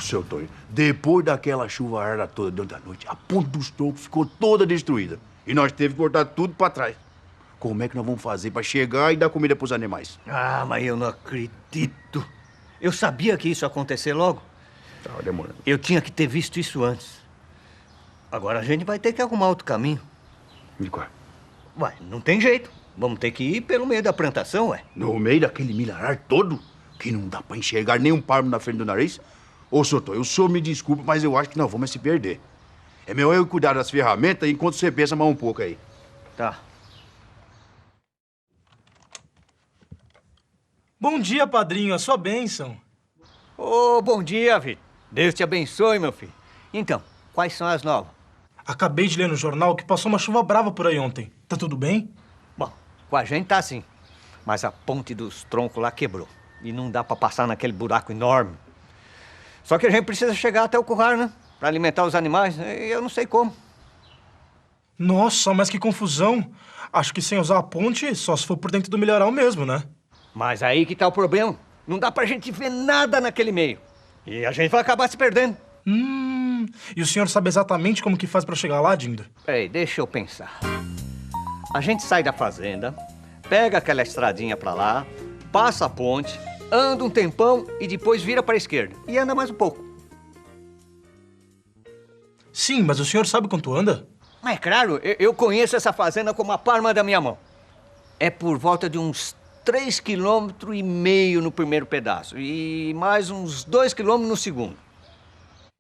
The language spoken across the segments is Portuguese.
seu Tonho, depois daquela chuvarada toda durante a noite, a ponte dos troncos ficou toda destruída. E nós teve que cortar tudo pra trás. Como é que nós vamos fazer pra chegar e dar comida pros animais? Ah, mas eu não acredito. Eu sabia que isso ia acontecer logo. Tava demorando. Eu tinha que ter visto isso antes. Agora a gente vai ter que arrumar outro caminho. E qual? Ué, não tem jeito. Vamos ter que ir pelo meio da plantação, ué. No meio daquele milharar todo, que não dá pra enxergar nem um palmo na frente do nariz? Ô, seu Tonho, o senhor me desculpa, mas eu acho que nós vamos se perder. É melhor eu cuidar das ferramentas enquanto você pensa mais um pouco aí. Tá. Bom dia, padrinho. A sua bênção. Ô, bom dia, Vitor. Deus te abençoe, meu filho. Então, quais são as novas? Acabei de ler no jornal que passou uma chuva brava por aí ontem. Tá tudo bem? Bom, com a gente tá sim. Mas a ponte dos troncos lá quebrou. E não dá pra passar naquele buraco enorme. Só que a gente precisa chegar até o curral, né? Pra alimentar os animais. E eu não sei como. Nossa, mas que confusão. Acho que sem usar a ponte, só se for por dentro do milharal mesmo, né? Mas aí que tá o problema. Não dá pra gente ver nada naquele meio. E a gente vai acabar se perdendo. E o senhor sabe exatamente como que faz pra chegar lá, Dindo? Peraí, deixa eu pensar. A gente sai da fazenda, pega aquela estradinha pra lá, passa a ponte, anda um tempão e depois vira pra esquerda. E anda mais um pouco. Sim, mas o senhor sabe quanto anda? Mas é claro, eu conheço essa fazenda como a palma da minha mão. É por volta de uns 3,5 km no primeiro pedaço e mais uns 2 km no segundo.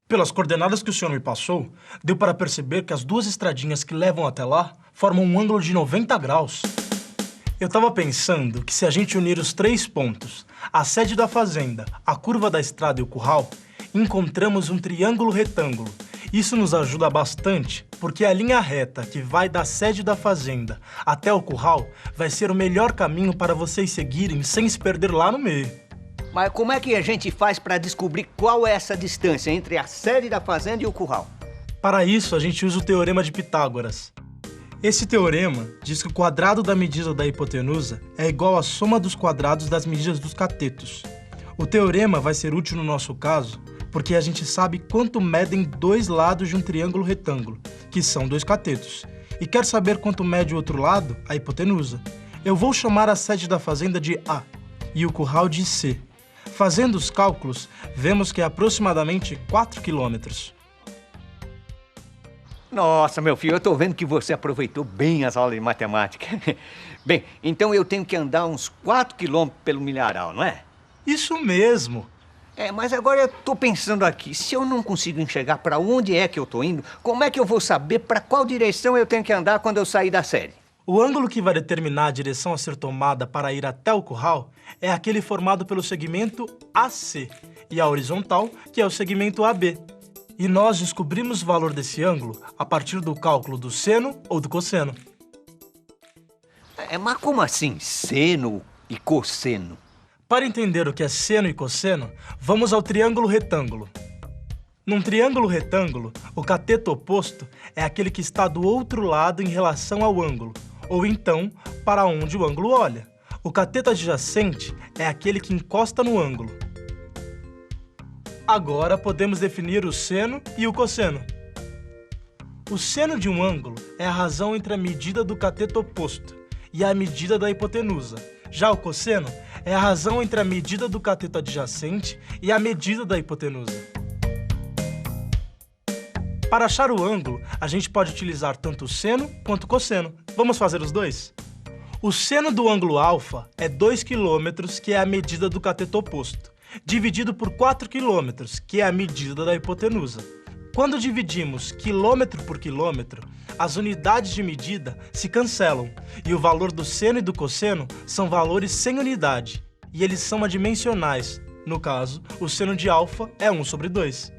Pelas coordenadas que o senhor me passou, deu para perceber que as duas estradinhas que levam até lá formam um ângulo de 90 graus. Eu tava pensando que se a gente unir os 3 pontos, a sede da fazenda, a curva da estrada e o curral, encontramos um triângulo retângulo. Isso nos ajuda bastante, porque a linha reta que vai da sede da fazenda até o curral vai ser o melhor caminho para vocês seguirem sem se perder lá no meio. Mas como é que a gente faz para descobrir qual é essa distância entre a sede da fazenda e o curral? Para isso, a gente usa o Teorema de Pitágoras. Esse teorema diz que o quadrado da medida da hipotenusa é igual à soma dos quadrados das medidas dos catetos. O teorema vai ser útil no nosso caso porque a gente sabe quanto medem 2 lados de um triângulo retângulo, que são 2 catetos, e quer saber quanto mede o outro lado, a hipotenusa. Eu vou chamar a sede da fazenda de A e o curral de C. Fazendo os cálculos, vemos que é aproximadamente 4 quilômetros. Nossa, meu filho, eu tô vendo que você aproveitou bem as aulas de matemática. Bem, então eu tenho que andar uns 4 quilômetros pelo milharal, não é? Isso mesmo! Mas agora eu tô pensando aqui, se eu não consigo enxergar para onde é que eu tô indo, como é que eu vou saber para qual direção eu tenho que andar quando eu sair da sede? O ângulo que vai determinar a direção a ser tomada para ir até o curral é aquele formado pelo segmento AC e a horizontal, que é o segmento AB. E nós descobrimos o valor desse ângulo a partir do cálculo do seno ou do cosseno. Mas como assim, seno e cosseno? Para entender o que é seno e cosseno, vamos ao triângulo retângulo. Num triângulo retângulo, o cateto oposto é aquele que está do outro lado em relação ao ângulo, ou então para onde o ângulo olha. O cateto adjacente é aquele que encosta no ângulo. Agora podemos definir o seno e o cosseno. O seno de um ângulo é a razão entre a medida do cateto oposto e a medida da hipotenusa. Já o cosseno é a razão entre a medida do cateto adjacente e a medida da hipotenusa. Para achar o ângulo, a gente pode utilizar tanto o seno quanto o cosseno. Vamos fazer os dois? O seno do ângulo alfa é 2 km, que é a medida do cateto oposto, dividido por 4 km, que é a medida da hipotenusa. Quando dividimos quilômetro por quilômetro, as unidades de medida se cancelam e o valor do seno e do cosseno são valores sem unidade, e eles são adimensionais. No caso, o seno de alfa é 1/2.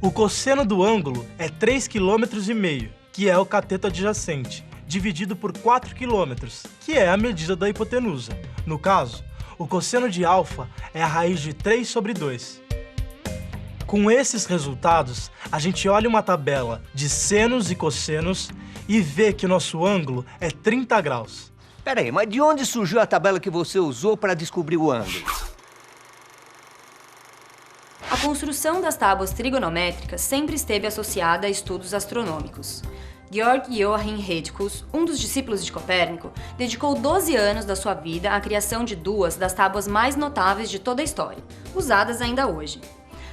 O cosseno do ângulo é 3,5 km, que é o cateto adjacente, dividido por 4 km, que é a medida da hipotenusa. No caso, o cosseno de alfa é a raiz de 3/2. Com esses resultados, a gente olha uma tabela de senos e cossenos e vê que o nosso ângulo é 30 graus. Peraí, mas de onde surgiu a tabela que você usou para descobrir o ângulo? A construção das tábuas trigonométricas sempre esteve associada a estudos astronômicos. Georg Johann Hethkus, um dos discípulos de Copérnico, dedicou 12 anos da sua vida à criação de duas das tábuas mais notáveis de toda a história, usadas ainda hoje.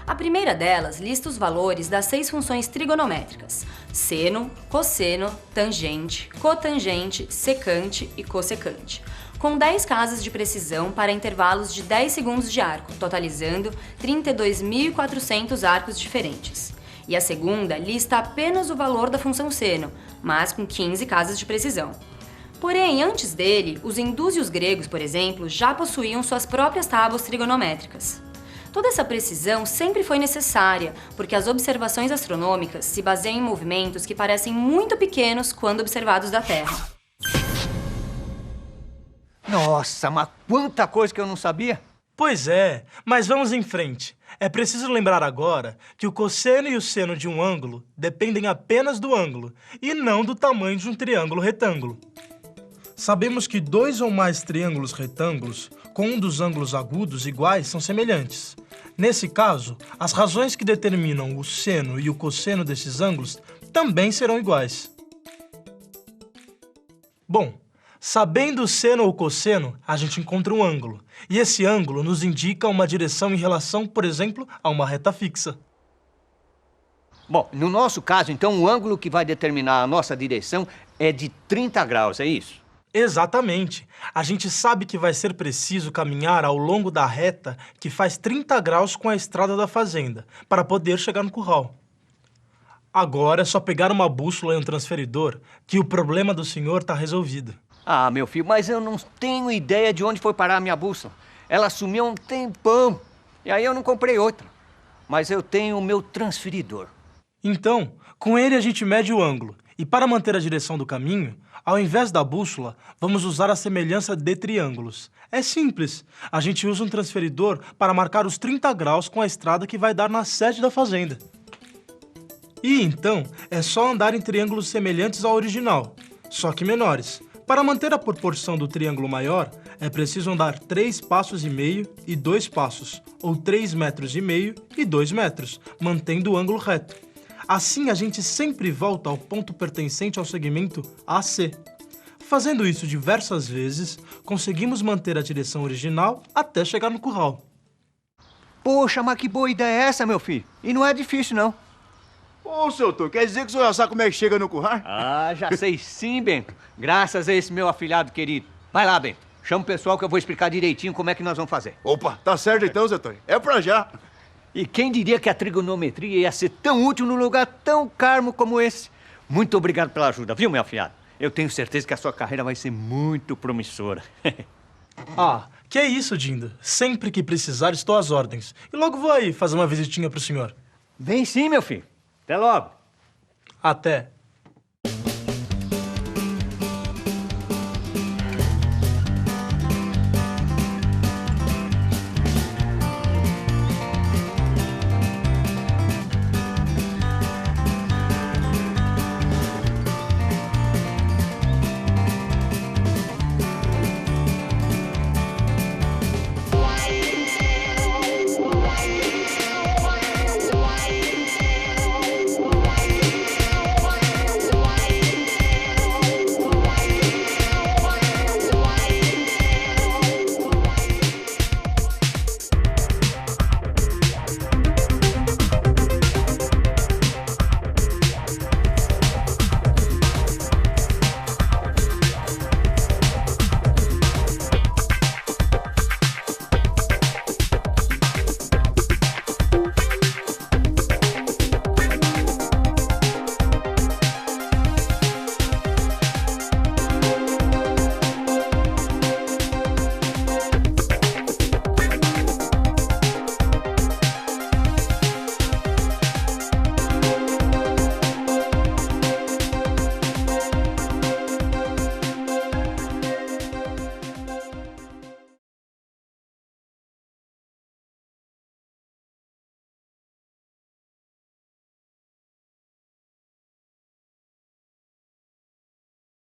A primeira delas lista os valores das 6 funções trigonométricas: seno, cosseno, tangente, cotangente, secante e cossecante, com 10 casas de precisão para intervalos de 10 segundos de arco, totalizando 32.400 arcos diferentes. E a segunda lista apenas o valor da função seno, mas com 15 casas de precisão. Porém, antes dele, os hindus e os gregos, por exemplo, já possuíam suas próprias tábuas trigonométricas. Toda essa precisão sempre foi necessária, porque as observações astronômicas se baseiam em movimentos que parecem muito pequenos quando observados da Terra. Nossa, mas quanta coisa que eu não sabia! Pois é, mas vamos em frente. É preciso lembrar agora que o cosseno e o seno de um ângulo dependem apenas do ângulo e não do tamanho de um triângulo retângulo. Sabemos que 2 ou mais triângulos retângulos com um dos ângulos agudos iguais são semelhantes. Nesse caso, as razões que determinam o seno e o cosseno desses ângulos também serão iguais. Bom, sabendo o seno ou cosseno, a gente encontra um ângulo. E esse ângulo nos indica uma direção em relação, por exemplo, a uma reta fixa. Bom, no nosso caso, então, o ângulo que vai determinar a nossa direção é de 30 graus, é isso? Exatamente. A gente sabe que vai ser preciso caminhar ao longo da reta que faz 30 graus com a estrada da fazenda, para poder chegar no curral. Agora é só pegar uma bússola e um transferidor que o problema do senhor está resolvido. Ah, meu filho, mas eu não tenho ideia de onde foi parar a minha bússola. Ela sumiu há um tempão. E aí eu não comprei outra. Mas eu tenho o meu transferidor. Então, com ele a gente mede o ângulo. E para manter a direção do caminho, ao invés da bússola, vamos usar a semelhança de triângulos. É simples. A gente usa um transferidor para marcar os 30 graus com a estrada que vai dar na sede da fazenda. E então, é só andar em triângulos semelhantes ao original, só que menores. Para manter a proporção do triângulo maior, é preciso andar 3,5 passos e 2 passos, ou 3,5 metros e 2 metros, mantendo o ângulo reto. Assim, a gente sempre volta ao ponto pertencente ao segmento AC. Fazendo isso diversas vezes, conseguimos manter a direção original até chegar no curral. Poxa, mas que boa ideia é essa, meu filho? E não é difícil, não. Ô, seu Tom, quer dizer que o senhor já sabe como é que chega no curral? Ah, já sei sim, Bento. Graças a esse meu afilhado querido. Vai lá, Bento. Chama o pessoal que eu vou explicar direitinho como é que nós vamos fazer. Opa, tá certo então, seu Tom. É pra já. E quem diria que a trigonometria ia ser tão útil num lugar tão calmo como esse? Muito obrigado pela ajuda, viu, meu afilhado? Eu tenho certeza que a sua carreira vai ser muito promissora. Ah, que é isso, Dindo. Sempre que precisar, estou às ordens. E logo vou aí fazer uma visitinha pro senhor. Vem sim, meu filho. Até logo. Até.